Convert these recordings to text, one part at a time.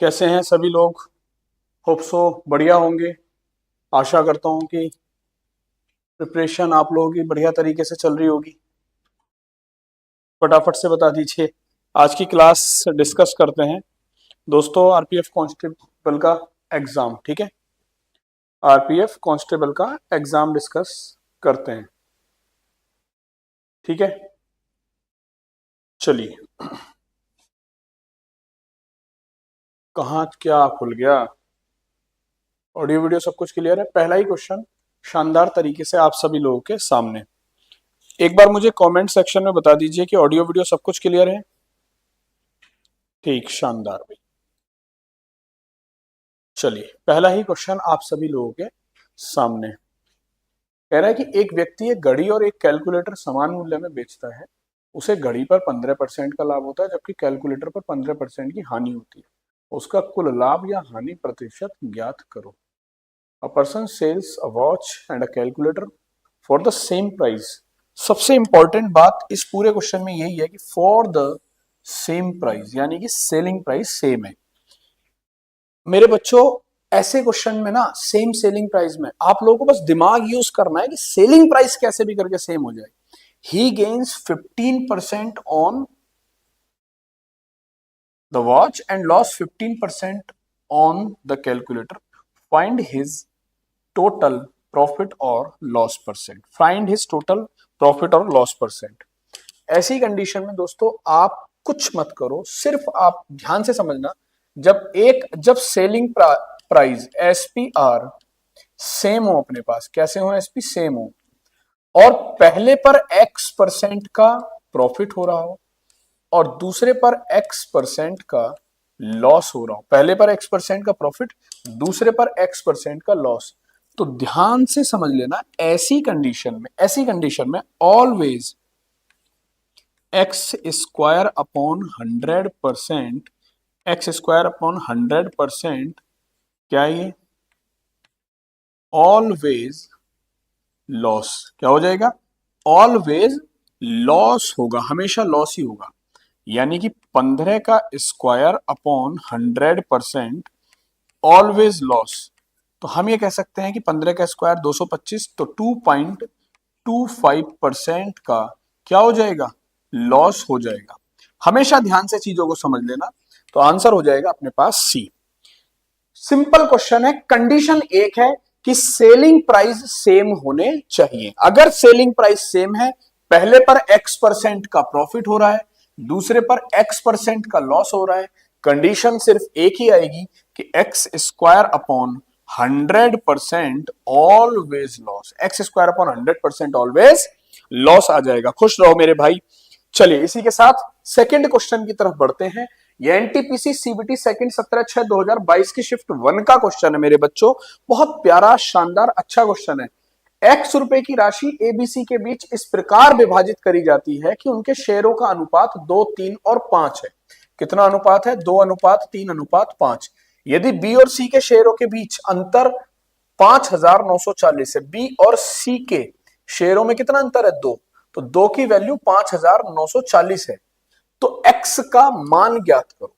कैसे हैं सभी लोग। होप सो बढ़िया होंगे। आशा करता हूँ कि प्रिपरेशन आप लोगों की बढ़िया तरीके से चल रही होगी। फटाफट से बता दीजिए, आज की क्लास डिस्कस करते हैं दोस्तों आरपीएफ कांस्टेबल का एग्जाम। ठीक है, आरपीएफ कांस्टेबल का एग्जाम डिस्कस करते हैं। ठीक है, चलिए। कहाँ क्या खुल गया? ऑडियो वीडियो सब कुछ क्लियर है। पहला ही क्वेश्चन शानदार तरीके से आप सभी लोगों के सामने। एक बार मुझे कमेंट सेक्शन में बता दीजिए कि ऑडियो वीडियो सब कुछ क्लियर है। ठीक, शानदार भाई। चलिए, पहला ही क्वेश्चन आप सभी लोगों के सामने कह रहा है कि एक व्यक्ति एक घड़ी और एक कैलकुलेटर समान मूल्य में बेचता है। उसे घड़ी पर 15% का लाभ होता है जबकि कैलकुलेटर पर 15% की हानि होती है। उसका कुल लाभ या हानि प्रतिशत ज्ञात करो। A person sells a watch and a calculator for the same price. सबसे इंपॉर्टेंट बात इस पूरे क्वेश्चन में यही है कि फॉर द सेम प्राइस, यानी कि सेलिंग प्राइस सेम है। मेरे बच्चों, ऐसे क्वेश्चन में ना सेम सेलिंग प्राइस में आप लोगों को बस दिमाग यूज करना है कि सेलिंग प्राइस कैसे भी करके सेम हो जाए। He gains 15% on the watch and loss 15% on the calculator. Find his total profit और loss percent. Find his total profit और लॉस परसेंट। ऐसी कंडीशन में दोस्तों आप कुछ मत करो, सिर्फ आप ध्यान से समझना। जब सेलिंग प्राइस एसपीआर सेम हो, अपने पास कैसे हो, एसपी सेम हो, और पहले पर x% का प्रॉफिट हो रहा हो और दूसरे पर x% का लॉस हो रहा हो, पहले पर x% का प्रॉफिट, दूसरे पर x% का लॉस, तो ध्यान से समझ लेना। ऐसी कंडीशन में always x² upon 100%, x² upon 100% क्या है ये, ऑलवेज लॉस। क्या हो जाएगा? ऑलवेज लॉस होगा, हमेशा लॉस ही होगा। यानी कि 15 का स्क्वायर अपॉन 100% ऑलवेज लॉस। तो हम ये कह सकते हैं कि 15 का स्क्वायर 225, तो 2.25% का क्या हो जाएगा, लॉस हो जाएगा। हमेशा ध्यान से चीजों को समझ लेना। तो आंसर हो जाएगा अपने पास सी। सिंपल क्वेश्चन है, कंडीशन एक है कि सेलिंग प्राइस सेम होने चाहिए। अगर सेलिंग प्राइस सेम है, पहले पर x% का प्रॉफिट हो रहा है, दूसरे पर x% का लॉस हो रहा है, कंडीशन सिर्फ एक ही आएगी कि x² upon 100% always loss. x² upon 100% always loss आ जाएगा। खुश रहो मेरे भाई। चलिए, इसी के साथ सेकंड क्वेश्चन की तरफ बढ़ते हैं। ये एनटीपीसी सीबीटी सेकंड 17/6/2022 की शिफ्ट 1 का क्वेश्चन है मेरे बच्चों। बहुत प्यारा, शानदार, अच्छा क्वेश्चन है। x रुपए की राशि एबीसी के बीच इस प्रकार विभाजित करी जाती है कि उनके शेयरों का अनुपात 2, 3 और 5 है। कितना अनुपात है? 2:3:5। यदि बी और सी के शेयरों के बीच अंतर 5,940 है, बी और सी के शेयरों में कितना अंतर है? 2, तो 2 की वैल्यू 5,940 है। तो x का मान ज्ञात करो।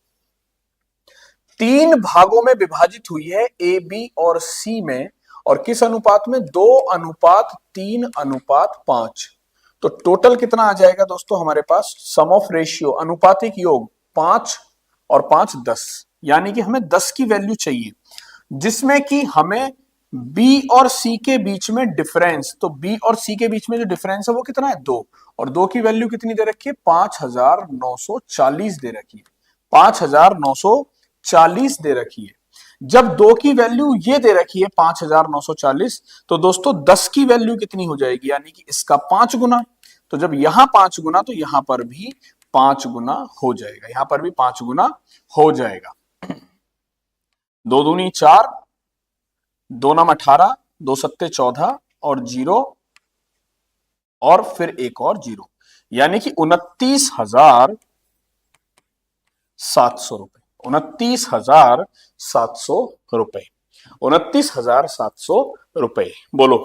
3 भागों में विभाजित हुई है ए, बी और सी में, और किस अनुपात में? 2:3:5। तो टोटल कितना आ जाएगा दोस्तों हमारे पास? सम ऑफ रेशियो, अनुपातिक योग, 5 और 5 10, यानी कि हमें 10 की वैल्यू चाहिए, जिसमें कि हमें बी और सी के बीच में डिफरेंस, तो बी और सी के बीच में जो डिफरेंस है वो कितना है? 2, और 2 की वैल्यू कितनी दे रखी है? 5,940 दे रखी है। 5,940 दे रखी है। जब 2 की वैल्यू ये दे रखी है 5,940, तो दोस्तों 10 की वैल्यू कितनी हो जाएगी? यानी कि इसका 5 गुना। तो जब यहां 5 गुना, तो यहां पर भी 5 गुना हो जाएगा, यहां पर भी 5 गुना हो जाएगा। 2 दूनी 4, 2 नाम 18, 2 सत्ते 14 और 0, और फिर एक और 0, यानी कि 29,700 रुपए। 29,700 रुपए। 29,700 रुपए। बोलो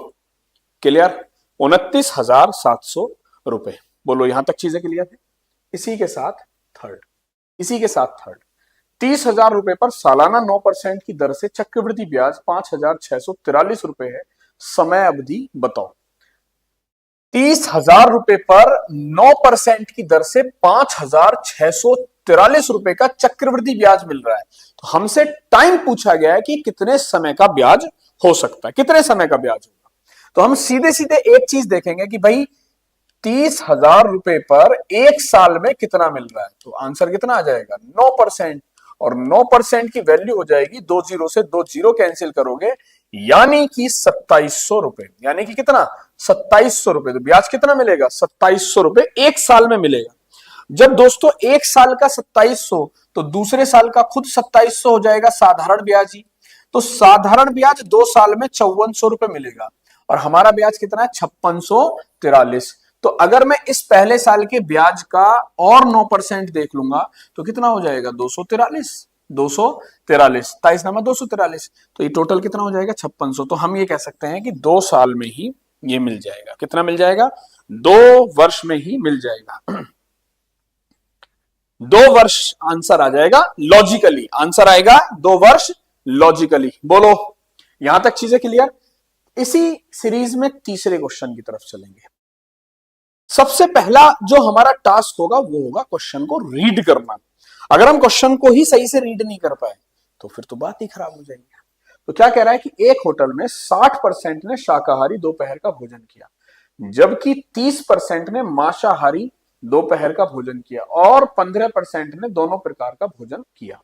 क्लियर? 29,700 रुपए। बोलो, यहां तक चीजें क्लियर है? इसी के साथ थर्ड, 30,000 रुपए पर सालाना 9% की दर से चक्रवृद्धि ब्याज 5,643 रुपए है, समय अवधि बताओ। 30,000 रुपए पर 9% की दर से 5,643 रुपए का चक्रवृद्धि ब्याज मिल रहा है। तो हमसे टाइम पूछा गया है कि कितने समय का ब्याज हो सकता है, कितने समय का ब्याज होगा। तो हम सीधे सीधे एक चीज देखेंगे कि भाई 30,000 रुपए पर एक साल में कितना मिल रहा है। तो आंसर कितना आ जाएगा 9%, और 9% की वैल्यू हो जाएगी, 2 जीरो से 2 जीरो कैंसिल करोगे, यानी कि 2700 रुपए, यानी कि कितना 2700 रुपए। तो ब्याज कितना मिलेगा 2700 रुपए एक साल में मिलेगा। जब दोस्तों एक साल का 2700, तो दूसरे साल का खुद 2700 हो जाएगा साधारण ब्याज ही। तो साधारण ब्याज 2 साल में 5400 रुपए मिलेगा, और हमारा ब्याज कितना है 5643। तो अगर मैं इस पहले साल के ब्याज का और 9% देख लूंगा तो कितना हो जाएगा 243, 23 नमा 243। तो ये टोटल कितना हो जाएगा 5600। तो हम ये कह सकते हैं कि 2 साल में ही ये मिल जाएगा। कितना मिल जाएगा 2 वर्ष में ही मिल जाएगा। 2 वर्ष आंसर आ जाएगा लॉजिकली, आंसर आएगा 2 वर्ष लॉजिकली। बोलो यहां तक चीजें क्लियर। इसी सीरीज में तीसरे क्वेश्चन की तरफ चलेंगे। सबसे पहला जो हमारा टास्क होगा वो होगा क्वेश्चन को रीड करना। अगर हम क्वेश्चन को ही सही से रीड नहीं कर पाए तो फिर तो बात ही खराब हो जाएगी। तो क्या कह रहा है कि एक होटल में 60% ने शाकाहारी दोपहर का भोजन किया, जबकि 30% ने मांसाहारी दोपहर का भोजन किया, और 15% ने दोनों प्रकार का भोजन किया।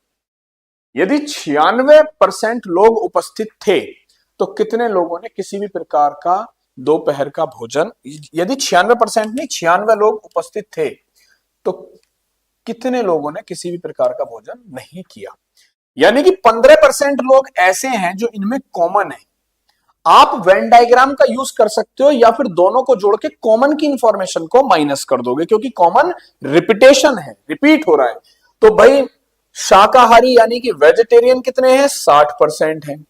यदि 96% लोग उपस्थित थे तो कितने लोगों ने किसी भी प्रकार का दोपहर का भोजन, यदि 96% नहीं 96 लोग उपस्थित थे तो कितने लोगों ने किसी भी प्रकार का भोजन नहीं किया। यानी कि 15% लोग ऐसे हैं जो इनमें कॉमन है। आप वेन डायग्राम का यूज कर सकते हो या फिर दोनों को जोड़ के कॉमन की इंफॉर्मेशन को माइनस कर दोगे, क्योंकि कॉमन रिपीटेशन है, रिपीट हो रहा है। तो भाई शाकाहारी यानी कि वेजिटेरियन कितने हैं 60% हैं।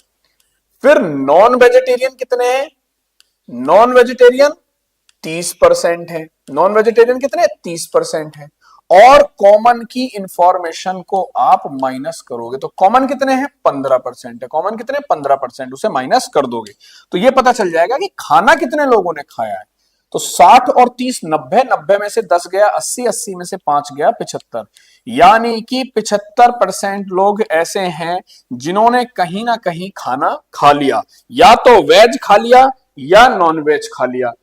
फिर नॉन वेजिटेरियन कितने हैं, नॉन वेजिटेरियन 30% है। नॉन वेजिटेरियन कितने 30% है। और कॉमन की इंफॉर्मेशन को आप माइनस करोगे तो कॉमन कितने हैं 15% है। कॉमन कितने 15%, उसे माइनस कर दोगे तो ये पता चल जाएगा कि खाना कितने लोगों ने खाया है। तो 60 और 30 90, 90 में से 10 गया 80, 80 में से 5 गया 75, यानी कि 75% लोग ऐसे हैं जिन्होंने कहीं ना कहीं खाना खा लिया, या तो वेज खा लिया या नॉन वेज खा लिया।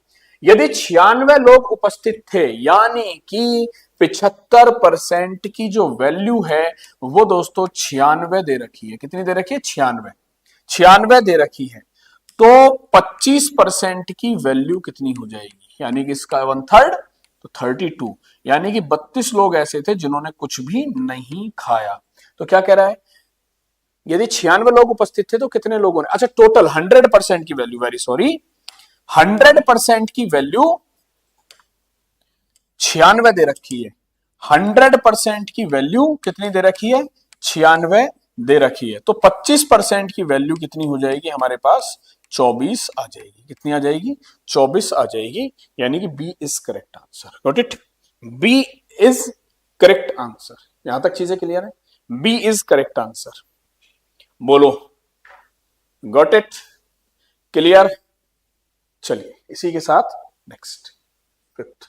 यदि 96 लोग उपस्थित थे, यानी कि 75% की जो वैल्यू है वो दोस्तों 96 दे रखी है। कितनी दे रखी है 96 दे रखी है। तो 25% की वैल्यू कितनी हो जाएगी, यानी कि इसका 1/3 तो 32, यानी कि 32 लोग ऐसे थे जिन्होंने कुछ भी नहीं खाया। तो क्या कह रहा है, यदि 96 लोग उपस्थित थे तो कितने लोगों ने, अच्छा टोटल 100% की वैल्यू, वेरी सॉरी, 100% की वैल्यू 96 दे रखी है। 100% की वैल्यू कितनी दे रखी है 96 दे रखी है। तो 25% की वैल्यू कितनी हो जाएगी हमारे पास 24 आ जाएगी। कितनी आ जाएगी 24 आ जाएगी, यानी कि B is correct answer. Got it, B is correct answer. यहां तक चीजें क्लियर है, बी इज करेक्ट आंसर। बोलो गॉट इट, क्लियर। चलिए इसी के साथ नेक्स्ट फिफ्थ,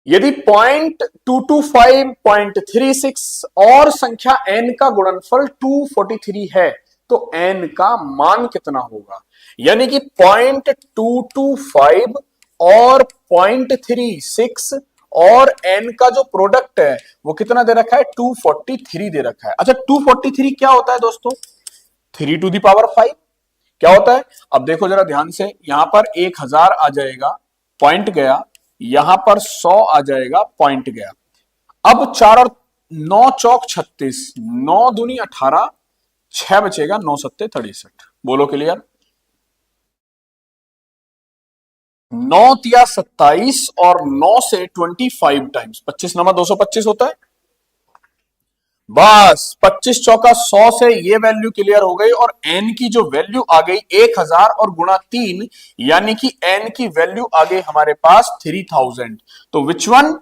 यदि 0.225.36 और संख्या n का गुणनफल 243 है तो n का मान कितना होगा। यानी कि 0.225 और 0.36 और n का जो प्रोडक्ट है वो कितना दे रखा है 243 दे रखा है। अच्छा 243 क्या होता है दोस्तों, 3 to the power 5 क्या होता है। अब देखो जरा ध्यान से, यहां पर 1000 आ जाएगा, पॉइंट गया, यहां पर 100 आ जाएगा, पॉइंट गया। अब 4 और 9 चौक 36, 9 दूनी 18, 6 बचेगा, 9 सत्ते 63। बोलो क्लियर। 9 तिया 27 और 9 से 25 टाइम्स 25 नमा 225 होता है। बस 25 चौका 100 से ये वैल्यू क्लियर हो गई, और n की जो वैल्यू आ गई 1000 और गुणा 3, यानी कि n की वैल्यू आ गई हमारे पास 3000। तो which one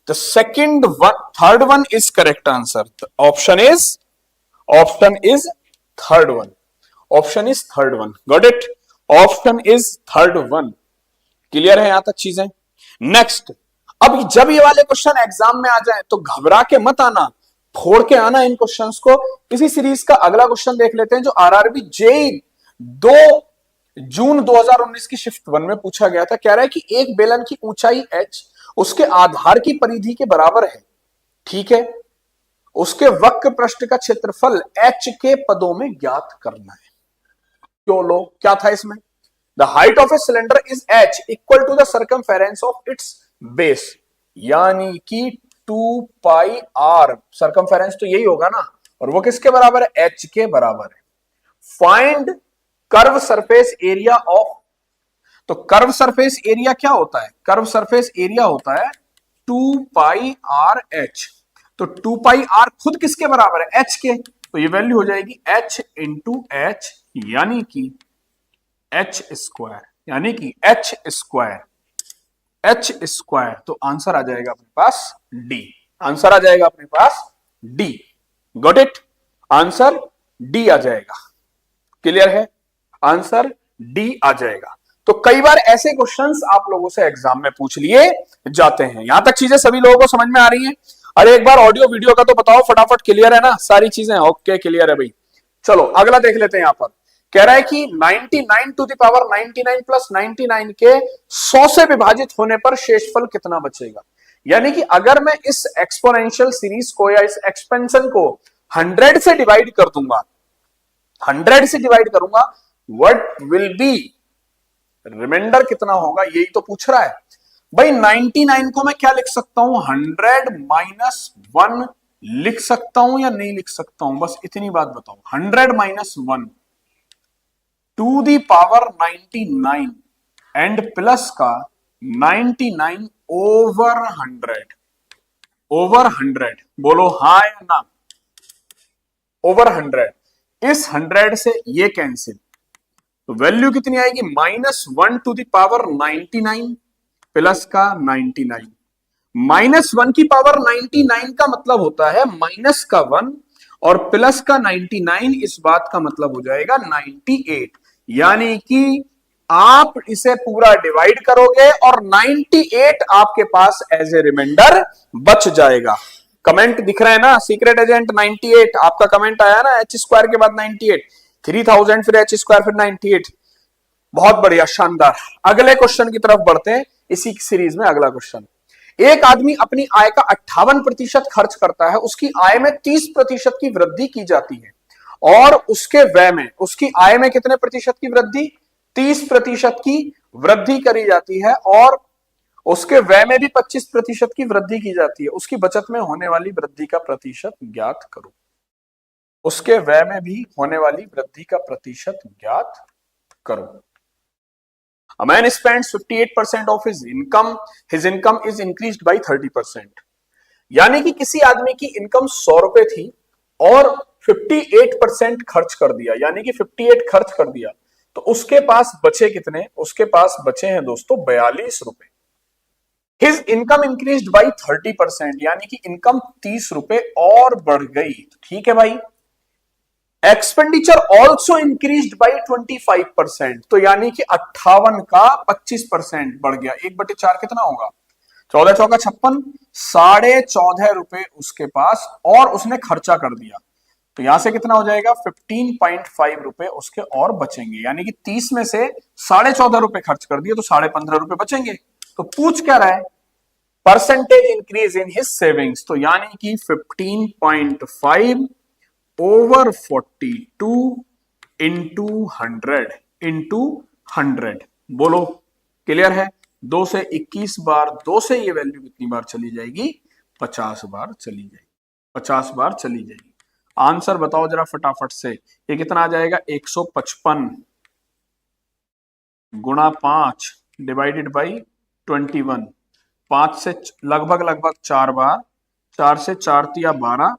the second one, third one is correct answer. Option is third one. Option is third one. Got it. Option is third one. Clear है यहां तक चीजें. नेक्स्ट, अब जब ये वाले क्वेश्चन एग्जाम में आ जाए तो घबरा के मत आना, फोड़ के आना इन क्वेश्चंस को. इसी सीरीज का अगला क्वेश्चन देख लेते हैं जो आरआरबी जेई 2 जून 2019 की शिफ्ट 1 में पूछा गया था. कह रहा है कि एक बेलन की ऊंचाई h उसके आधार की परिधि के बराबर है. ठीक है, उसके वक्र पृष्ठ का क्षेत्रफल h के पदों में ज्ञात करना है. क्यों लो, क्या था इसमें? The height of a cylinder is h equal to the circumference of its base, यानी कि 2 पाई r. सर्कमफेरेंस तो यही होगा ना, और वो किसके बराबर है? h के बराबर है. Find curve surface area of, तो कर्व सरफेस एरिया क्या होता है? कर्व सरफेस एरिया होता है 2 पाई r h. तो 2 पाई r खुद किसके बराबर है? h के. तो ये वैल्यू हो जाएगी h इंटू h, यानी कि h स्क्वायर, यानी कि h स्क्वायर, h स्क्वायर. तो आंसर आ जाएगा अपने पास d. आंसर आ जाएगा अपने पास d. Got it. Answer d आ जाएगा. क्लियर है? आंसर d आ जाएगा. तो कई बार ऐसे क्वेश्चंस आप लोगों से एग्जाम में पूछ लिए जाते हैं. यहां तक चीजें सभी लोगों को समझ में आ रही हैं? अरे एक बार ऑडियो वीडियो का तो बताओ फटाफट. क्लियर है ना सारी चीजें? ओके, क्लियर है भाई. चलो अगला देख लेते हैं. यहां पर कह रहा है कि 99 टू द पावर 99 प्लस 99 के 100 से विभाजित होने पर शेषफल कितना बचेगा. यानी कि अगर मैं इस एक्सपोनेंशियल सीरीज को या इस एक्सपेंशन को 100 से डिवाइड कर दूंगा, 100 से डिवाइड करूंगा, व्हाट विल बी रिमाइंडर कितना होगा, यही तो पूछ रहा है भाई. 99 को मैं क्या लिख सकता हूं? 100 माइनस 1 लिख सकता हूं या नहीं लिख सकता हूं? बस इतनी बात बताओ. 100 minus 1 to the power 99 and plus का 99 ओवर 100. ओवर 100 बोलो हाँ या ना? ओवर 100. इस 100 से ये कैंसिल, तो वैल्यू कितनी आएगी? -1 टू द पावर 99 प्लस का 99. -1 की पावर 99 का मतलब होता है माइनस का 1 और प्लस का 99. इस बात का मतलब हो जाएगा 98. यानी कि आप इसे पूरा डिवाइड करोगे और 98 आपके पास एज ए रिमाइंडर बच जाएगा. कमेंट दिख रहा है ना? सीक्रेट एजेंट 98 आपका कमेंट आया ना. h स्क्वायर के बाद 98, 3000 फिर h स्क्वायर फिर 98. बहुत बढ़िया, शानदार. अगले क्वेश्चन की तरफ बढ़ते हैं इसी सीरीज में. अगला क्वेश्चन, एक आदमी अपनी आय का 58% खर्च करता है, उसकी आय में 30% की वृद्धि की जाती है और उसके व्यय में, उसकी आय में कितने प्रतिशत की वृद्धि? 30% की वृद्धि करी जाती है और उसके व्यय में भी 25% की वृद्धि की जाती है. उसकी बचत में होने वाली वृद्धि का प्रतिशत ज्ञात करो. उसके व्यय में भी होने वाली वृद्धि का प्रतिशत ज्ञात करो. A man spends 58% of his income is increased by 30%. यानी कि किसी आदमी की इनकम 100 रुपए थी और 58% खर्च कर दिया, यानी कि 58 खर्च कर दिया, तो उसके पास बचे कितने? उसके पास बचे हैं दोस्तों 42 रुपए. His income increased by 30%, यानी कि इनकम 30 रुपए और बढ़ गई. ठीक है भाई. एक्सपेंडिचर ऑल्सो इंक्रीज्ड बाई 25%, तो यानी कि 58 का 25% बढ़ गया. 1/4 कितना होगा? 14 चौका 56, 14.5 रुपए उसके पास और उसने खर्चा कर दिया. तो यहां से कितना हो जाएगा? 15.5 रुपए उसके और बचेंगे. यानी कि 30 में से 14.5 रुपए खर्च कर दिए तो 15.5 रुपए बचेंगे. तो पूछ क्या रहा है? Percentage increase in his savings. तो यानी कि 15.5 ओवर 42 इंटू 100. बोलो क्लियर है? 2 से 21 बार, 2 से ये वैल्यू कितनी बार चली जाएगी? 50 बार चली जाएगी. 50 बार चली जाएगी. आंसर बताओ जरा फटाफट से. ये कितना आ जाएगा? 155 गुणा 5 डिवाइडेड बाई 21. 5 से लगभग 4 बार, 4 से 4 तिया 12,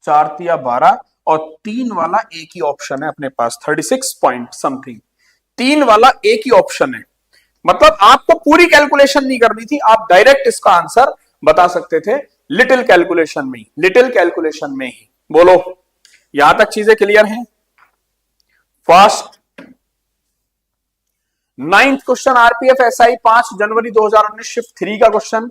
4 तिया 12 और 3 वाला एक ही ऑप्शन है अपने पास, 36 पॉइंट समथिंग. 3 वाला एक ही ऑप्शन है. मतलब आपको पूरी कैलकुलेशन नहीं करनी थी, आप डायरेक्ट इसका आंसर बता सकते थे लिटिल कैलकुलेशन में ही, लिटिल कैलकुलेशन में ही। बोलो यहां तक चीजें क्लियर हैं? First 9th question RPF SI 5 जनवरी 2019 शिफ्ट 3 का क्वेश्चन।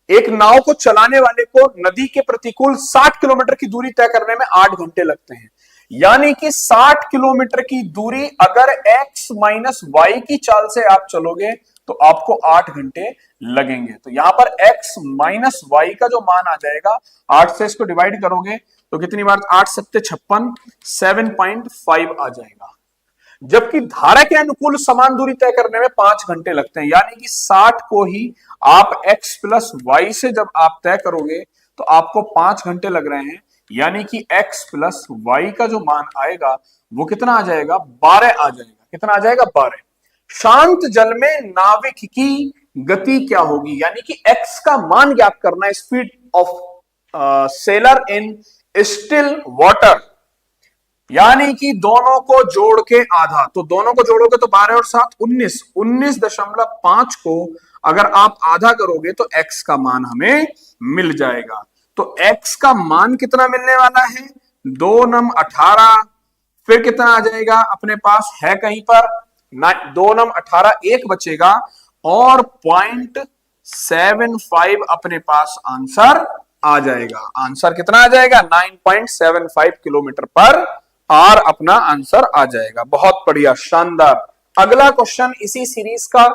एक नाव को चलाने वाले को नदी के प्रतिकूल 60 किलोमीटर की दूरी तय करने में 8 घंटे लगते हैं। यानी कि 60 किलोमीटर की दूरी अगर x माइनस वाई की चाल से आप चलोगे तो आपको 8 घंटे लगेंगे। तो यहां पर x माइनस वाई का जो मान आ जाएगा, 8 से इसको डिवाइड करोगे तो कितनी बार, 8 सत्ते 56, 7.5 आ जाएगा। जबकि धारा के अनुकूल समान दूरी तय करने में 5 घंटे लगते हैं। यानी कि 60 को ही आप x प्लस वाई से जब आप तय करोगे तो आपको 5 घंटे लग रहे हैं। यानी कि x प्लस वाई का जो मान आएगा वो कितना आ जाएगा, 12 आ जाएगा। कितना आ जाएगा, 12। शांत जल में नाविक की गति क्या होगी, यानी कि x का मान ज्ञात करना है, speed of seller in still water. यानी कि दोनों को जोड़ के आधा, तो दोनों को जोड़ोगे तो 12 और 7 19, 19.5 को अगर आप आधा करोगे तो x का मान हमें मिल जाएगा। तो x का मान कितना मिलने वाला है, 2 नम 18। फिर कितना आ जाएगा अपने पास है कहीं पर, 2 नम 18 एक बचेगा और 0.75 अपने पास आंसर आ जाएगा। आंसर कितना आ जाएगा, 9.75 किलोमीटर पर आर अपना आंसर आ जाएगा। बहुत बढ़िया, शानदार। अगला क्वेश्चन इसी सीरीज का,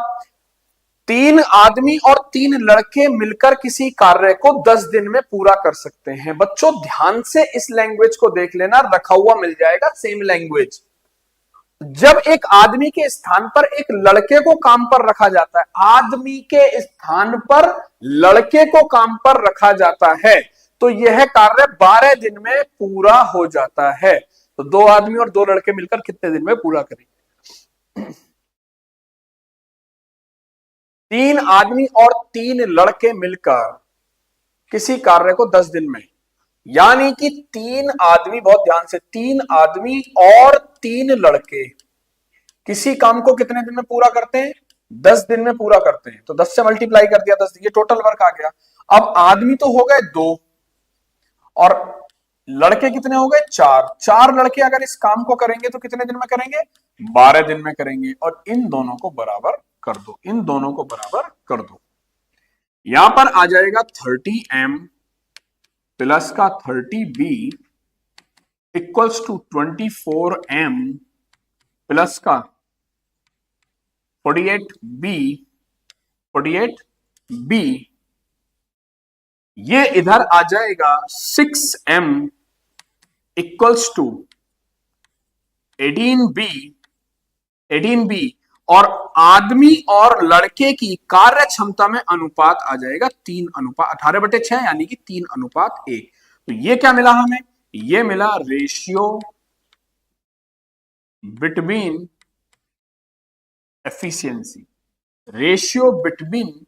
3 आदमी और 3 लड़के मिलकर किसी कार्य को 10 दिन में पूरा कर सकते हैं। बच्चों ध्यान से इस लैंग्वेज को देख लेना, रखा हुआ मिल जाएगा सेम लैंग्वेज। जब एक आदमी के स्थान पर एक लड़के को काम पर रखा जाता है, आदमी के स्थान पर लड़के को काम पर रखा जाता है, तो यह कार्य 12 दिन में पूरा हो जाता है। तो 2 आदमी और 2 लड़के मिलकर कितने दिन में पूरा करेंगे? 3 आदमी और 3 लड़के मिलकर किसी कार्य को 10 दिन में, यानी कि 3 आदमी, बहुत ध्यान से, 3 आदमी और 3 लड़के किसी काम को कितने दिन में पूरा करते हैं, 10 दिन में पूरा करते हैं। तो 10 से मल्टीप्लाई कर दिया, 10, ये टोटल वर्क आ गया। अब आदमी तो हो गए 2 और लड़के कितने हो गए, 4। 4 लड़के अगर इस काम को करेंगे तो कितने दिन में करेंगे, 12 दिन में करेंगे। और इन दोनों को बराबर कर दो, इन दोनों को बराबर कर दो। यहां पर आ जाएगा 30m प्लस का 30b equals to 24m plus का 48b ये इधर आ जाएगा 6m इक्वल्स टू 18b और आदमी और लड़के की कार्य क्षमता में अनुपात आ जाएगा 3:18/6, यानी कि 3:1। तो ये क्या मिला हमें, ये मिला ratio between efficiency, ratio between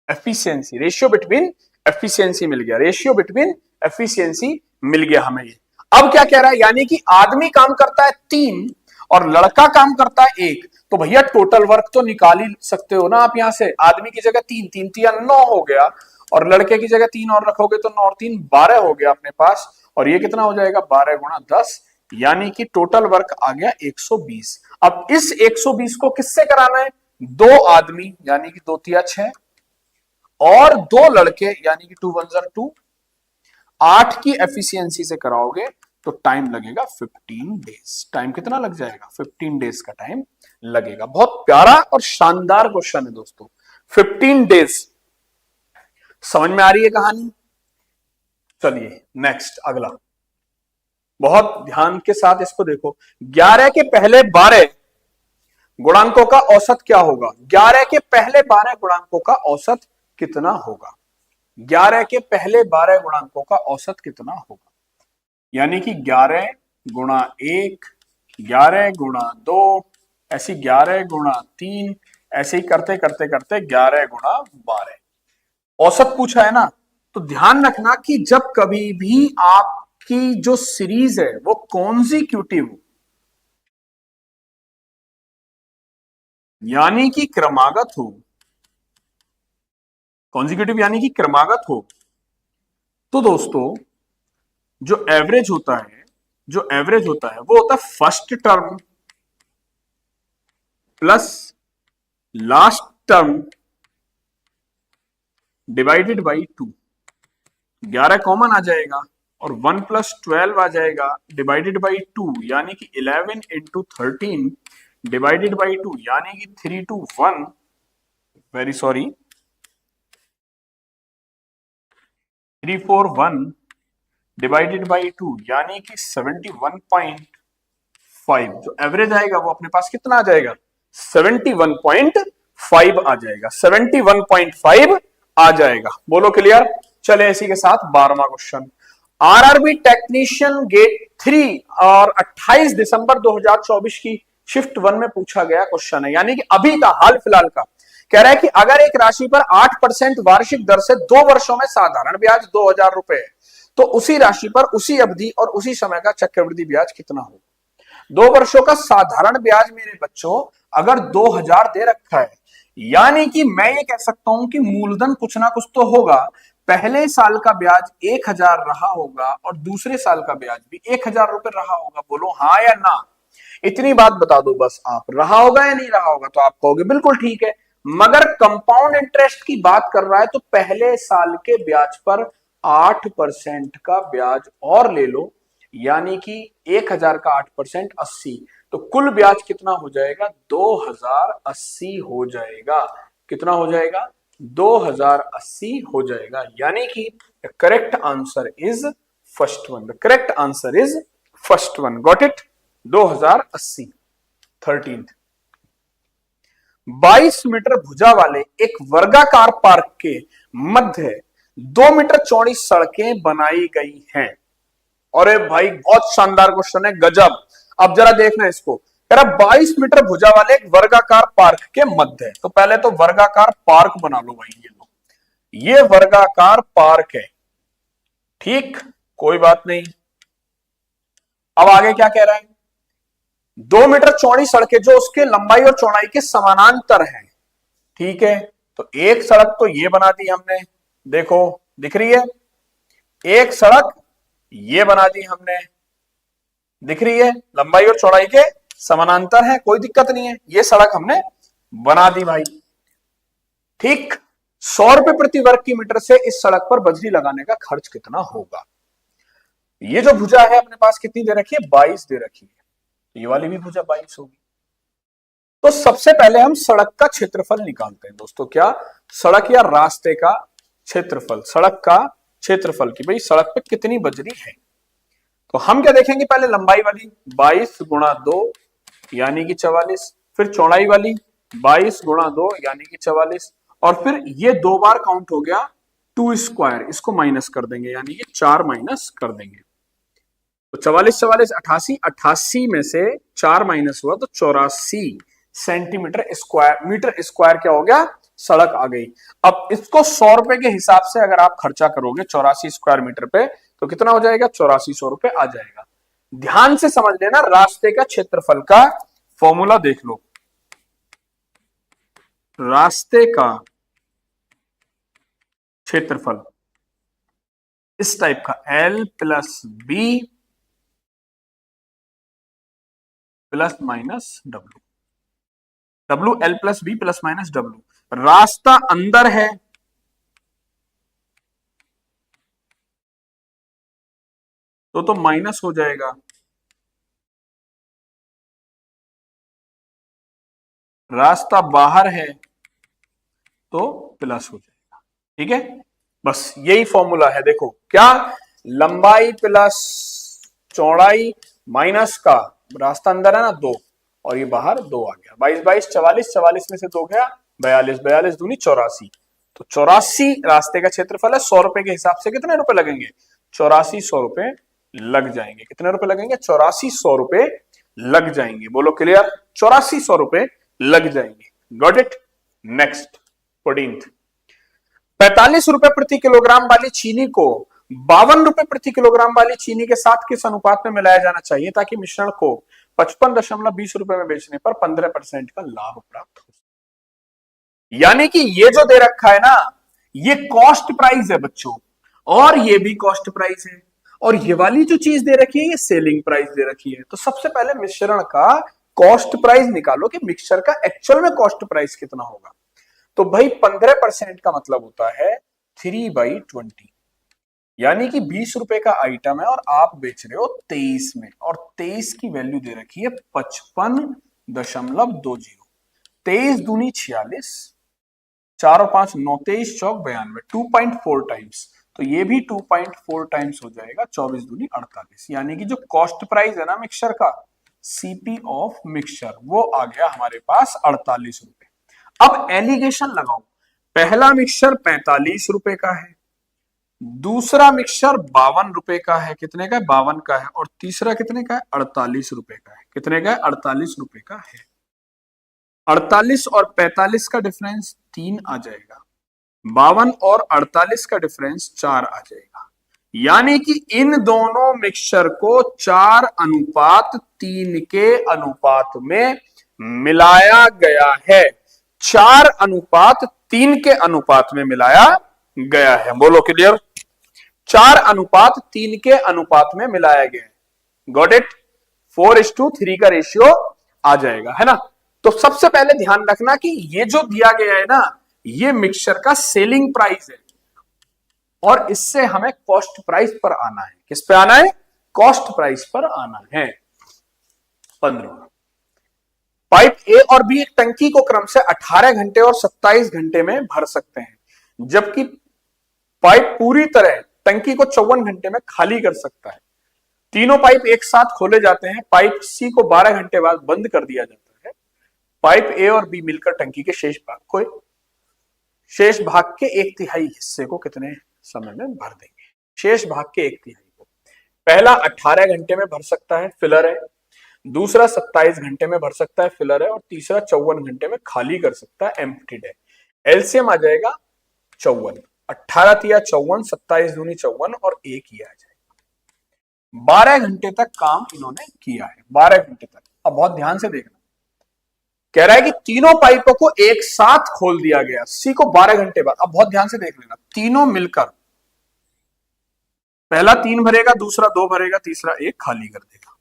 efficiency, ratio between efficiency मिल गया, रेशियो बिटवीन एफिशिएंसी मिल गया हमें ये। अब क्या कह रहा है, यानी कि आदमी काम करता है 3 और लड़का काम करता है 1, तो भैया टोटल वर्क तो निकाल ही सकते हो ना आप यहां से। आदमी की जगह 3, 3 तिया 9 हो गया और लड़के की जगह 3 और रखोगे तो 9 और 3 12 हो गया अपने पास। और ये कितना हो जाएगा, 12 गुणा 10, यानी कि टोटल वर्क आ गया 120। अब इस 120 को किससे कराना है, 2 आदमी यानी कि 2 तिया 6 और 2 लड़के यानी कि 2 1 2, 8 की एफिशिएंसी से कराओगे तो टाइम लगेगा 15 डेज। टाइम कितना लग जाएगा, 15 डेज का टाइम लगेगा। बहुत प्यारा और शानदार क्वेश्चन है दोस्तों, 15 डेज। समझ में आ रही है कहानी? चलिए नेक्स्ट, अगला बहुत ध्यान के साथ इसको देखो। 11 के पहले 12 गुणांकों का औसत क्या होगा, 11 के पहले 12 गुणांकों का औसत कितना होगा, 11 के पहले 12 गुणांकों का औसत कितना होगा, यानी कि 11 गुणा 1, 11 गुणा 2, ऐसी 11 गुणा 3, ऐसे ही करते करते करते 11 गुणा 12 औसत पूछा है ना। तो ध्यान रखना कि जब कभी भी आपकी जो सीरीज है वो कॉन्जिक्यूटिव यानी कि क्रमागत हो, कॉन्जिक्यूटिव यानी कि क्रमागत हो, तो दोस्तों जो एवरेज होता है, जो एवरेज होता है वो होता है first term plus last term divided by 2। 11 common आ जाएगा और 1 प्लस 12 आ जाएगा डिवाइडेड बाई 2, यानी कि 11 इंटू 13 डिवाइडेड बाई 2, यानी कि 3 to 1, very sorry 341 divided by 2, यानी कि 71.5। जो एवरेज आएगा वो अपने पास कितना आ जाएगा, 71.5 आ जाएगा, 71.5 आ जाएगा। बोलो क्लियर। चले इसी के साथ 12वां क्वेश्चन, आरआरबी टेक्नीशियन गेट 3 और 28 दिसंबर 2024 की शिफ्ट 1 में पूछा गया क्वेश्चन है, यानी कि अभी का हाल फिलहाल का। कह रहा है कि अगर एक राशि पर 8% वार्षिक दर से 2 वर्षों में साधारण ब्याज 2000 रुपए है, तो उसी राशि पर उसी अवधि और उसी समय का चक्रवृद्धि ब्याज कितना होगा। 2 वर्षों का साधारण ब्याज मेरे बच्चों अगर 2000 दे रखा है, यानी कि मैं ये कह सकता हूं कि मूलधन कुछ ना कुछ तो होगा। पहले साल का ब्याज 1000 रहा होगा और दूसरे साल का ब्याज भी 1000 रुपए रहा होगा। बोलो हाँ या ना, इतनी बात बता दो बस आप, रहा होगा या नहीं रहा होगा। तो आप कहोगे बिल्कुल ठीक है, मगर कंपाउंड इंटरेस्ट की बात कर रहा है तो पहले साल के ब्याज पर 8% का ब्याज और ले लो, यानी कि 1000 का 8% 80, तो कुल ब्याज कितना हो जाएगा, 2080 हो जाएगा। कितना हो जाएगा, 2080 हो जाएगा, यानी कि the correct answer is first one. The correct answer is first one, got it, 2080। 13 22 metre भुजा वाले एक वर्गाकार पार्क के मध्य 2 मीटर चौड़ी सड़कें बनाई गई हैं। अरे भाई बहुत शानदार क्वेश्चन है, गजब। अब जरा देखना इसको, कह रहा 22 मीटर भुजा वाले एक वर्गाकार पार्क के मध्य, तो पहले तो वर्गाकार पार्क बना लो भाई, ये लो, ये वर्गाकार पार्क है, ठीक, कोई बात नहीं। अब आगे क्या कह रहा है, 2 मीटर चौड़ी सड़कें जो उसके लंबाई और चौड़ाई के समानांतर हैं, ठीक है। तो एक सड़क तो ये बना दी हमने, देखो दिख रही है, एक सड़क ये बना दी हमने, दिख रही है, लंबाई और चौड़ाई के समानांतर है, कोई दिक्कत नहीं है, ये सड़क हमने बना दी भाई, ठीक। 100 रुपए प्रति वर्ग की मीटर से इस सड़क पर बजरी लगाने का खर्च कितना होगा। ये जो भुजा है अपने पास कितनी दे रखी है, 22 दे रखी है, ये वाली भी भुजा 22 होगी। तो सबसे पहले हम सड़क का क्षेत्रफल निकालते हैं दोस्तों, क्या, सड़क या रास्ते का क्षेत्रफल, सड़क का क्षेत्रफल की भाई सड़क पे कितनी बजरी है। तो हम क्या देखेंगे, पहले लंबाई वाली 22 गुणा 2 यानी कि 44, फिर चौड़ाई वाली 22 गुणा 2 यानी कि 44, और फिर ये 2 बार काउंट हो गया 2 स्क्वायर, इसको माइनस कर देंगे यानी कि 4 माइनस कर देंगे। तो 44 44 88, 88 में से 4 माइनस हुआ तो 84 सेंटीमीटर स्क्वायर, मीटर स्क्वायर क्या हो गया, सड़क आ गई। अब इसको 100 रुपए के हिसाब से अगर आप खर्चा करोगे 84 स्क्वायर मीटर पे, तो कितना हो जाएगा, 8400 रुपए आ जाएगा। ध्यान से समझ लेना, रास्ते का क्षेत्रफल का फॉर्मूला देख लो, रास्ते का क्षेत्रफल इस टाइप का, L plus B plus minus W, W L plus B plus minus W. रास्ता अंदर है तो माइनस हो जाएगा, रास्ता बाहर है तो प्लस हो जाएगा, ठीक है। बस यही फॉर्मूला है, देखो क्या, लंबाई प्लस चौड़ाई माइनस का, रास्ता अंदर है ना 2 और ये बाहर 2 आ गया, 22 22 44, 44 में से 2 गया 42, 42 दूनी 84, तो 84 रास्ते का क्षेत्रफल है। 100 रुपए के हिसाब से कितने रुपए लगेंगे, 8400 रुपए लग जाएंगे। कितने रुपए लगेंगे, 8400 रुपए लग जाएंगे। बोलो क्लियर, 8400 रुपए लग जाएंगे, गॉट इट। नेक्स्ट 14th, 45 रुपए प्रति किलोग्राम वाली चीनी को 52 रुपए प्रति किलोग्राम वाली चीनी के साथ किस अनुपात में मिलाया जाना चाहिए ताकि मिश्रण को 55.20 रुपए में बेचने पर 15% का लाभ प्राप्त हो। यानी कि ये जो दे रखा है ना, ये कॉस्ट प्राइस है बच्चों, और ये भी कॉस्ट प्राइस है, और ये वाली जो चीज दे रखी है ये सेलिंग प्राइस दे रखी है। तो सबसे पहले मिश्रण का कॉस्ट प्राइस निकालो कि मिक्सचर का एक्चुअल में कॉस्ट प्राइस कितना होगा। तो भाई 15% का मतलब होता है 3/20, यानी कि 20 रुपए का आइटम है और आप बेच रहे हो 23 में, और 23 की वैल्यू दे रखी है 55.20। 23 दूनी 46, 4 और 5 9, 23 चौक 92, 2.4 टाइम्स। तो ये भी 2.4 टाइम्स हो जाएगा, 24 दूनी 48, यानी कि जो कॉस्ट प्राइस है ना मिक्सचर का, सीपी ऑफ मिक्सचर, वो आ गया हमारे पास 48 रुपए। अब एलिगेशन लगाओ, पहला मिक्सचर 45 रुपए का है, दूसरा मिक्सचर 52 रुपए का है, कितने का है 52 का है, और तीसरा कितने का है 48 रुपए का है, कितने का है 48 रुपए का है। 48 और 45 का डिफरेंस 3 आ जाएगा, 52 और 48 का डिफरेंस 4 आ जाएगा, यानी कि इन दोनों मिक्सचर को 4:3 के अनुपात में मिलाया गया है। 4:3 के अनुपात में मिलाया गया है, बोलो क्लियर। 4:3 के अनुपात में मिलाया गया है, गॉट इट। 4:3 का रेशियो आ जाएगा, है ना। तो सबसे पहले ध्यान रखना कि ये जो दिया गया है ना, ये मिक्सचर का सेलिंग प्राइस है, और इससे हमें कॉस्ट प्राइस पर आना है। किस पे आना है? कॉस्ट प्राइस पर आना है। 15 पाइप ए और बी एक टंकी को क्रम से 18 घंटे और 27 घंटे में भर सकते हैं, जबकि पाइप पूरी तरह टंकी को 54 घंटे में खाली कर सकता है। तीनों पाइप एक साथ खोले जाते हैं, पाइप सी को 12 घंटे बाद बंद कर दिया जाता है। पाइप ए और बी मिलकर टंकी के शेष भाग के 1/3 हिस्से को कितने समय में भर देंगे? शेष भाग के 1/3 को पहला 18 घंटे में भर सकता है, फिलर है। दूसरा 27 घंटे में भर सकता है, फिलर है। और तीसरा 54 घंटे में खाली कर सकता है, एम्प्टीड है। एलसीएम आ जाएगा 54, 18 तिया 54, 27 दूनी 54 और 1 ही आ जाएगा। 12 घंटे तक काम इन्होंने किया है, 12 घंटे तक। अब बहुत ध्यान से देखना, कह रहा है कि तीनों पाइपों को एक साथ खोल दिया गया, सी को 12 घंटे बाद। अब बहुत ध्यान से देख लेना, तीनों मिलकर, पहला 3 भरेगा, दूसरा 2 भरेगा, तीसरा 1 खाली कर देगा।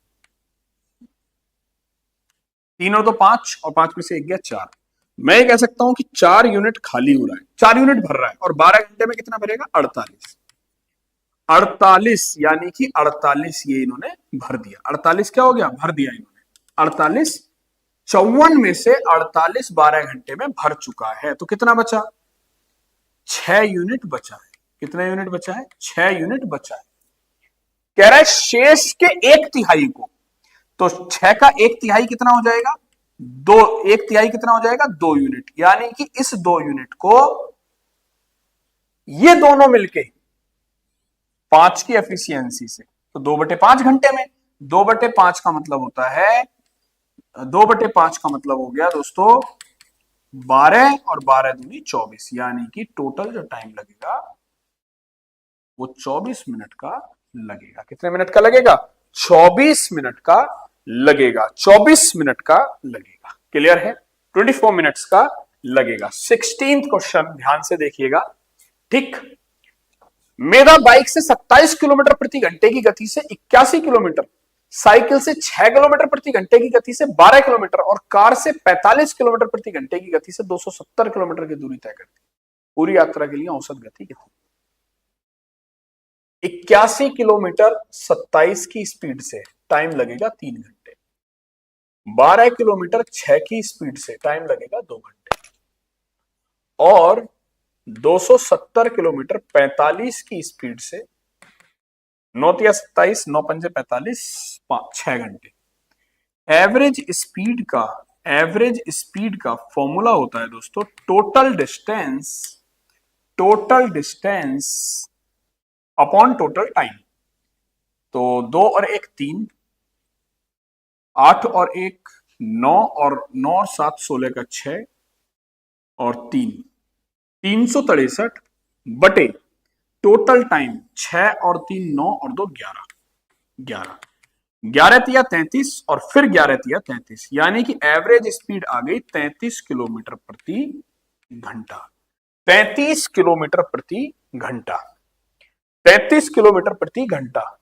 3 और 2 5, और 5 में से 1 गया 4। मैं ये कह सकता हूं कि 4 यूनिट खाली हो रहा है, 4 यूनिट भर रहा है, और 12 घंटे में कितना भरेगा? 48। 48 यानी कि 48 ये इन्होंने भर दिया। 48 क्या हो गया? भर दिया इन्होंने। 48 54 में से 48 12 घंटे में भर चुका है। तो कितना बचा? 6 यूनिट बचा है। कितना यूनिट बचा है? 6 यूनिट बचा है। कह रहा है शेष के 1/3 को, तो 6 का 1/3 कितना हो जाएगा? 2। 1/3 कितना हो जाएगा? 2 यूनिट। यानी कि इस 2 यूनिट को ये दोनों मिलके 5 की एफिशिएंसी से, तो 2/5 घंटे में, 2/5 का मतलब होता है, 2/5 का मतलब हो गया दोस्तों 12, और 12 दूनी 24, यानी कि टोटल जो टाइम लगेगा वो 24 मिनट का लगेगा। कितने मिनट का लगेगा? 24 मिनट का लगेगा। 24 मिनट का लगेगा। क्लियर है? 24 मिनट्स का लगेगा। 16th क्वेश्चन ध्यान से देखिएगा, ठीक। मेरा बाइक से 27 किलोमीटर प्रति घंटे की गति से 81 किलोमीटर, साइकिल से 6 किलोमीटर प्रति घंटे की गति से 12 किलोमीटर, और कार से 45 किलोमीटर प्रति घंटे की गति से 270 किलोमीटर की दूरी तय करती है। पूरी यात्रा के लिए औसत गति कितनी? 81 किलोमीटर 27 की स्पीड से टाइम लगेगा 3 घंटे। 12 किलोमीटर 6 की स्पीड से टाइम लगेगा 2 घंटे। और 270 किलोमीटर 45 की स्पीड से 9 तिया 27, 9 पंजे 45, 6 घंटे। एवरेज स्पीड का फॉर्मूला होता है दोस्तों total distance upon total time. तो 2 और 1 3, 8 और 1 9, और 9 और 7 16 का 6, और 3 363 बटे टोटल टाइम 6 और 3 9 और 2 11 11 तिया 33, और फिर 11 तिया 33, यानी कि एवरेज स्पीड आ गई 33 किलोमीटर प्रति घंटा। 33 किलोमीटर प्रति घंटा। 33 किलोमीटर प्रति घंटा,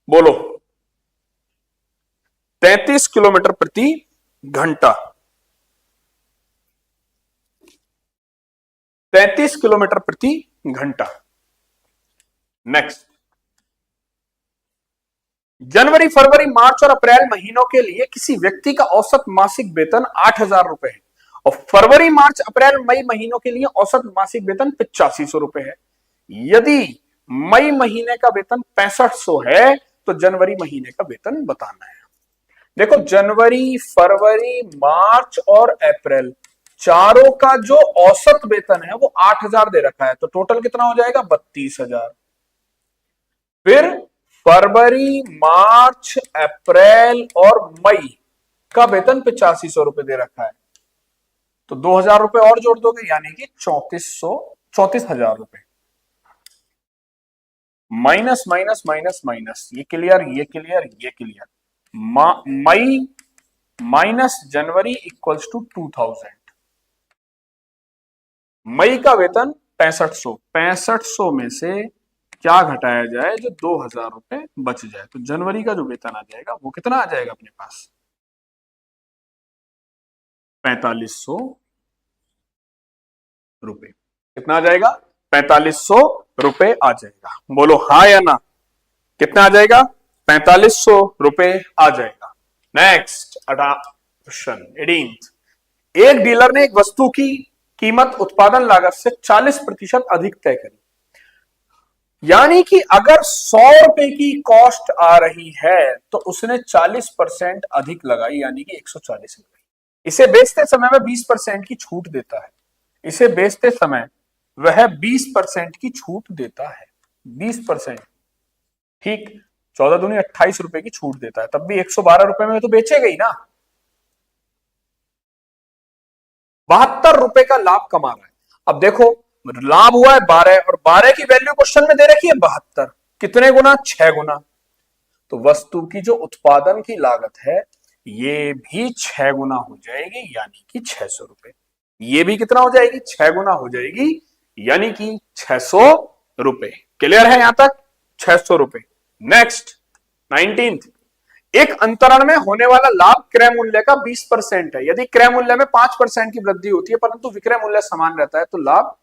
बोलो 33 किलोमीटर प्रति घंटा। 33 किलोमीटर प्रति घंटा। नेक्स्ट, जनवरी, फरवरी, मार्च और अप्रैल महीनों के लिए किसी व्यक्ति का औसत मासिक वेतन 8,000 रुपए है और फरवरी, मार्च, अप्रैल, मई महीनों के लिए औसत मासिक वेतन 8500 रुपए है। यदि मई महीने का वेतन 6500 है तो जनवरी महीने का वेतन बताना है। देखो, जनवरी, फरवरी, मार्च और अप्रैल चारों का जो औसत वेतन है वो 8,000 दे रखा है, तो टोटल कितना हो जाएगा? 32,000। फिर फरवरी, मार्च, अप्रैल और मई का वेतन 8500 रुपए दे रखा है, तो 2,000 रुपए और जोड़ दोगे, यानी कि 34,000 रुपए। माइनस माइनस माइनस माइनस, ये क्लियर, ये क्लियर, ये क्लियर। मई माइनस जनवरी इक्वल्स टू 2000। मई का वेतन 6500, 6500 में से क्या घटाया जाए जो 2,000 रुपए बच जाए, तो जनवरी का जो वेतन आ जाएगा वो कितना आ जाएगा अपने पास? 4500 रुपए। कितना आ जाएगा? 4500 रुपए आ जाएगा। बोलो हाँ या ना? कितना आ जाएगा? 4500 रुपए आ जाएगा। Next question 18। एक डीलर ने एक वस्तु की कीमत उत्पादन लागत से 40% अधिक तय करी, यानी कि अगर 100 रुपए की कॉस्ट आ रही है तो उसने 40% अधिक लगाई, यानी कि 140 लगाई। इसे बेचते समय में 20% की छूट देता है। इसे बेचते समय वह 20% की छूट देता है। 20%, ठीक, 14 दूनी 28 रुपए की छूट देता है, तब भी 112 रुपए में तो बेचेगा ही ना। 72 रुपए का लाभ कमा रहा है। अब देखो, लाभ हुआ है 12 और 12 की वैल्यू क्वेश्चन में दे रखी है 72। कितने गुना? 6 गुना। तो वस्तु की जो उत्पादन की लागत है ये भी 6 गुना हो जाएगी, यानी कि 600 रुपए। ये भी कितना हो जाएगी? 6 गुना हो जाएगी, यानी कि 600 रुपए। क्लियर है यहां तक? 600 रुपए। नेक्स्ट 19th, एक अंतरण में होने वाला लाभ क्रय मूल्य का 20% है। यदि क्रय मूल्य में 5% की वृद्धि होती है परंतु विक्रय मूल्य समान रहता है तो लाभ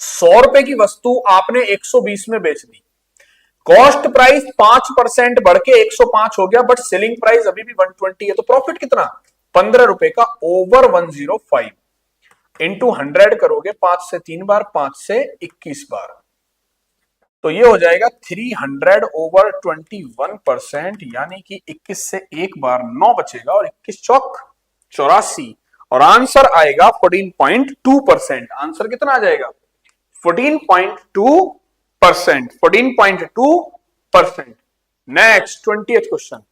100 रुपए की वस्तु आपने 120 में बेच दी, कॉस्ट प्राइस 5% बढ़ के 105 हो गया, बट सेलिंग प्राइस अभी भी 120 है, तो प्रॉफिट कितना? 15 रुपए का ओवर 105 इंटू 100 करोगे 5 से 3 बार, 5 से 21 बार, तो ये हो जाएगा 300 ओवर 21%, यानी कि 21 से एक बार 9 बचेगा और 21 चौक 84 और आंसर आएगा 14.2%। आंसर कितना आ जाएगा? 14.2%। 14.2%। नेक्स्ट 20th क्वेश्चन,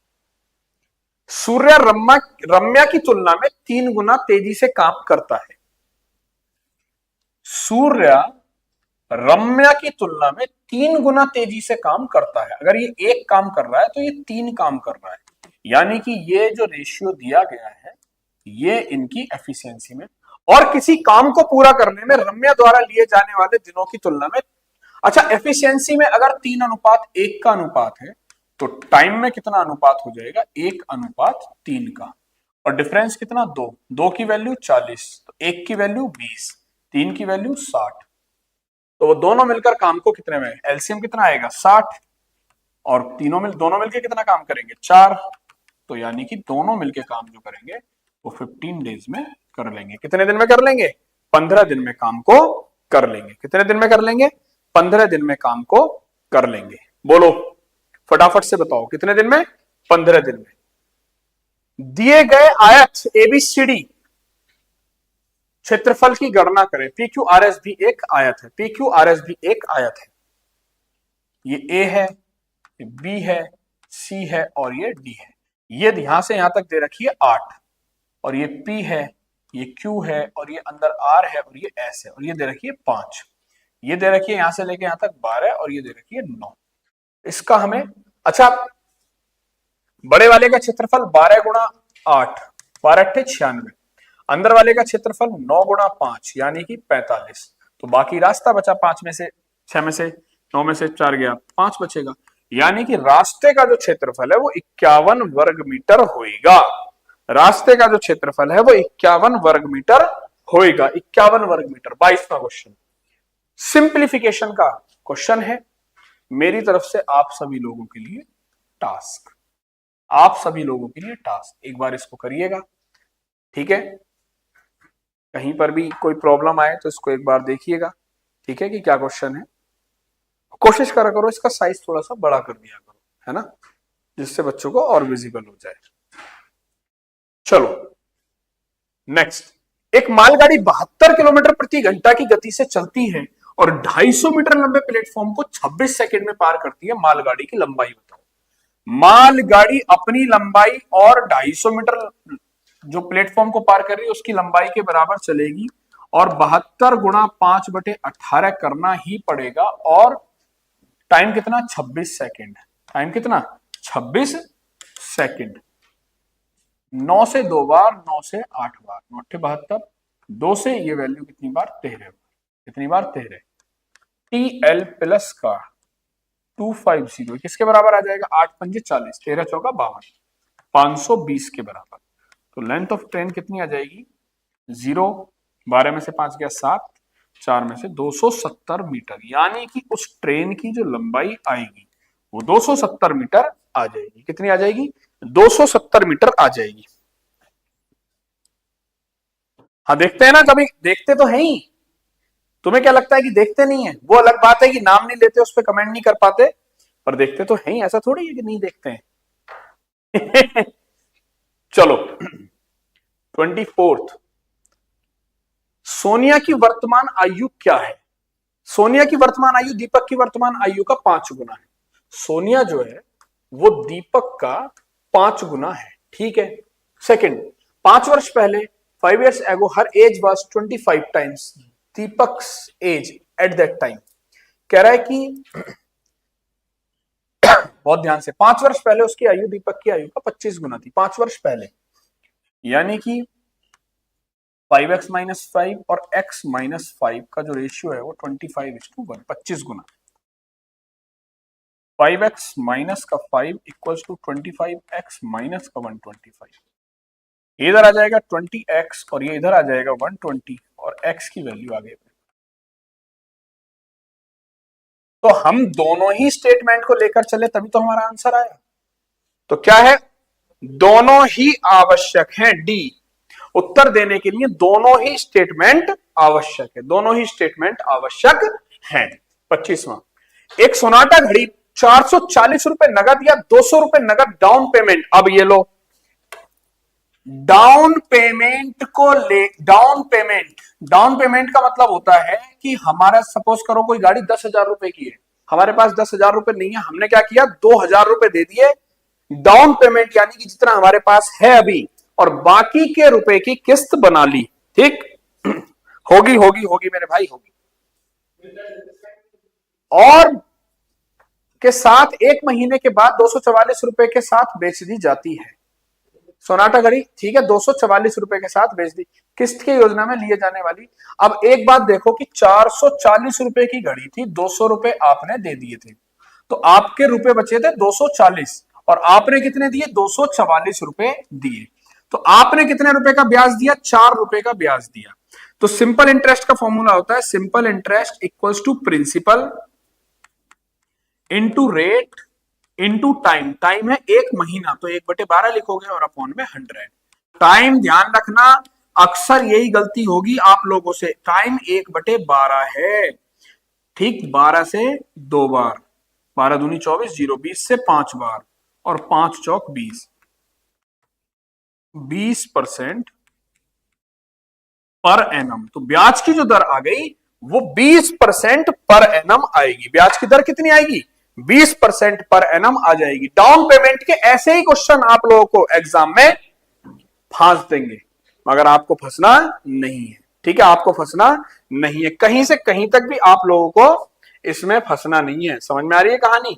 सूर्य रम्या की तुलना में 3 गुना तेजी से काम करता है। सूर्य रम्या की तुलना में 3 गुना तेजी से काम करता है। अगर ये एक काम कर रहा है तो ये 3 काम कर रहा है, यानी कि ये जो रेशियो दिया गया है ये इनकी एफिशिएंसी में, और किसी काम को पूरा करने में रम्या द्वारा लिए जाने वाले दिनों की तुलना में, अच्छा एफिशिएंसी में अगर 3:1 का अनुपात है तो टाइम में कितना अनुपात हो जाएगा? 1:3 का, और डिफरेंस कितना? 2। 2 की वैल्यू 40, तो 1 की वैल्यू 20, 3 की वैल्यू 60, तो वो दोनों मिलकर काम को कितने में, एलसीएम कितना आएगा? 60, और दोनों मिलकर कितना काम करेंगे? 4, तो यानी कि दोनों मिलकर काम जो करेंगे वो 15 डेज में कर लेंगे। कितने दिन में कर लेंगे? 15 दिन में काम को कर लेंगे। कितने दिन में कर लेंगे? 15 दिन में काम को कर लेंगे। बोलो फटाफट से बताओ, कितने दिन में? 15 दिन में। दिए गए आयत एबीसीडी क्षेत्रफल की गणना करें। पीक्यू आरएस भी एक आयत है। पीक्यू आरएस भी एक आयत है। ये ए है, ये बी है, सी है और ये डी है। ये यहां से यहां तक दे रखी है 8, और ये पी है, ये क्यू है, और ये अंदर आर है, और ये एस है, और ये दे रखी है 5। ये दे रखी है यहां से लेके यहां तक 12, और ये दे रखी है 9। इसका हमें, अच्छा बड़े वाले का क्षेत्रफल 12 गुणा 8, 12 × 96, अंदर वाले का क्षेत्रफल 9 गुणा 5 यानी कि 45। तो बाकी रास्ता बचा 5 में से, 6 में से, 9 में से 4 गया, 5 बचेगा। यानी कि रास्ते का जो क्षेत्रफल है वो 51 वर्ग मीटर होगा। रास्ते का जो क्षेत्रफल है वो 51 वर्ग मीटर होगा। 51 वर्ग मीटर। 22वां क्वेश्चन सिंप्लीफिकेशन का क्वेश्चन है मेरी तरफ से आप सभी लोगों के लिए टास्क। आप सभी लोगों के लिए टास्क, एक बार इसको करिएगा, ठीक है। कहीं पर भी कोई प्रॉब्लम आए तो इसको एक बार देखिएगा, ठीक है, कि क्या क्वेश्चन है। कोशिश करा करो इसका साइज थोड़ा सा बड़ा कर दिया करो, है ना, जिससे बच्चों को और विजिबल हो जाए। चलो नेक्स्ट, एक मालगाड़ी 72 किलोमीटर प्रति घंटा की गति से चलती है और 250 मीटर लंबे प्लेटफॉर्म को 26 सेकंड में पार करती है। मालगाड़ी की लंबाई बताओ। मालगाड़ी अपनी लंबाई और 250 मीटर जो प्लेटफॉर्म को पार कर रही है उसकी लंबाई के बराबर चलेगी और 72 गुणा 5/18 करना ही पड़ेगा। और टाइम कितना? 26 सेकंड। टाइम कितना? 26 सेकंड। 9 से 2 बार, 9 से 8 बार, 9 8 72, 2 से ये वैल्यू कितनी बार? 13 बार। कितनी बार? 13। TL प्लस का 250 किसके बराबर आ जाएगा? 8 पंजे 40, 13 चौका 52, 520 के बराबर। तो लेंथ ऑफ ट्रेन कितनी आ जाएगी? 0, 12 में से 5 गया 7, 4 में से 270 मीटर। यानी कि उस ट्रेन की जो लंबाई आएगी वो 270 मीटर आ जाएगी। कितनी आ जाएगी? 270 मीटर आ जाएगी। हाँ देखते हैं ना, कभी देखते तो है ही। तुम्हें क्या लगता है कि देखते नहीं है? वो अलग बात है कि नाम नहीं लेते, उस पर कमेंट नहीं कर पाते, पर देखते तो है ही। ऐसा थोड़ी है कि नहीं देखते हैं। चलो 24th, सोनिया की वर्तमान आयु क्या है? सोनिया की वर्तमान आयु दीपक की वर्तमान आयु का 5 गुना है। सोनिया जो है वो दीपक का 5 गुना है, ठीक है। सेकंड, 5 वर्ष पहले 5 years ago her age was 25 times Deepak's age at that time. कह रहा है कि बहुत ध्यान से, 5 वर्ष पहले उसकी आयु दीपक की आयु का 25 गुना थी। 5 वर्ष पहले यानी कि 5x - 5 और x - 5 का जो रेशियो है वो 25:1, 25 गुना। 5x माइनस का 5 इक्वल्स टू 25x माइनस का 125। इधर आ जाएगा 20x और ये इधर आ जाएगा 120 और x की वैल्यू आ गई। तो हम दोनों ही स्टेटमेंट को लेकर चले तभी तो हमारा आंसर आया। तो क्या है? दोनों ही आवश्यक हैं। डी, उत्तर देने के लिए दोनों ही स्टेटमेंट आवश्यक है। दोनों ही स्टेटमेंट आवश्यक हैं। 25वां, एक सोनाटा घड़ी 440 रुपए नगद या 200 रुपए नगद डाउन पेमेंट। अब ये लो, डाउन पेमेंट को ले, डाउन पेमेंट का मतलब होता है कि हमारा सपोज करो कोई गाड़ी 10,000 रुपए की है, हमारे पास 10,000 रुपए नहीं है, हमने क्या किया? 2,000 रुपए दे दिए डाउन पेमेंट, यानी कि जितना हमारे पास है अभी, और बाकी के रुपए की किस्त बना ली। ठीक, होगी होगी होगी मेरे भाई, होगी। और के साथ 1 महीने के बाद 244 रुपए के साथ बेच दी जाती है सोनाटा घड़ी, ठीक है। 244 रुपए के साथ बेच दी, किस्त की योजना में लिए जाने वाली। अब एक बात देखो कि 440 रुपए की घड़ी थी, 200 रुपए आपने दे दिए थे, तो आपके रुपए बचे थे 240 और आपने कितने दिए? 244 रुपए दिए। तो आपने कितने रुपए का ब्याज दिया? 4 रुपए का ब्याज दिया। तो सिंपल इंटरेस्ट का फॉर्मूला होता है simple interest equals to principal into rate into time. Time है 1 महीना, तो 1/12 लिखोगे और अपॉन में 100। टाइम ध्यान रखना, अक्सर यही गलती होगी आप लोगों से। टाइम 1/12 है, ठीक। 12 से 2 बार, 12 दूनी 24, 0 20 से 5 बार और 5 चौक 20, 20% पर एनम। तो ब्याज की जो दर आ गई वो 20% पर एनम आएगी। ब्याज की दर कितनी आएगी? 20% पर एनम आ जाएगी। डाउन पेमेंट के ऐसे ही क्वेश्चन आप लोगों को एग्जाम में फांस देंगे, मगर आपको फंसना नहीं है, ठीक है। आपको फंसना नहीं है, कहीं से कहीं तक भी आप लोगों को इसमें फंसना नहीं है। समझ में आ रही है कहानी?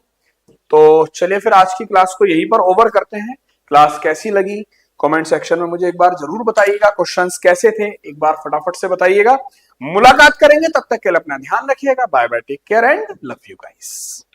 तो चलिए फिर आज की क्लास को यहीं पर ओवर करते हैं। क्लास कैसी लगी कमेंट सेक्शन में मुझे एक बार जरूर बताइएगा क्वेश्चंस कैसे थे, एक बार फटाफट से बताइएगा। मुलाकात करेंगे, तब तक के लिए अपना ध्यान रखिएगा। Bye bye, take care and love you guys.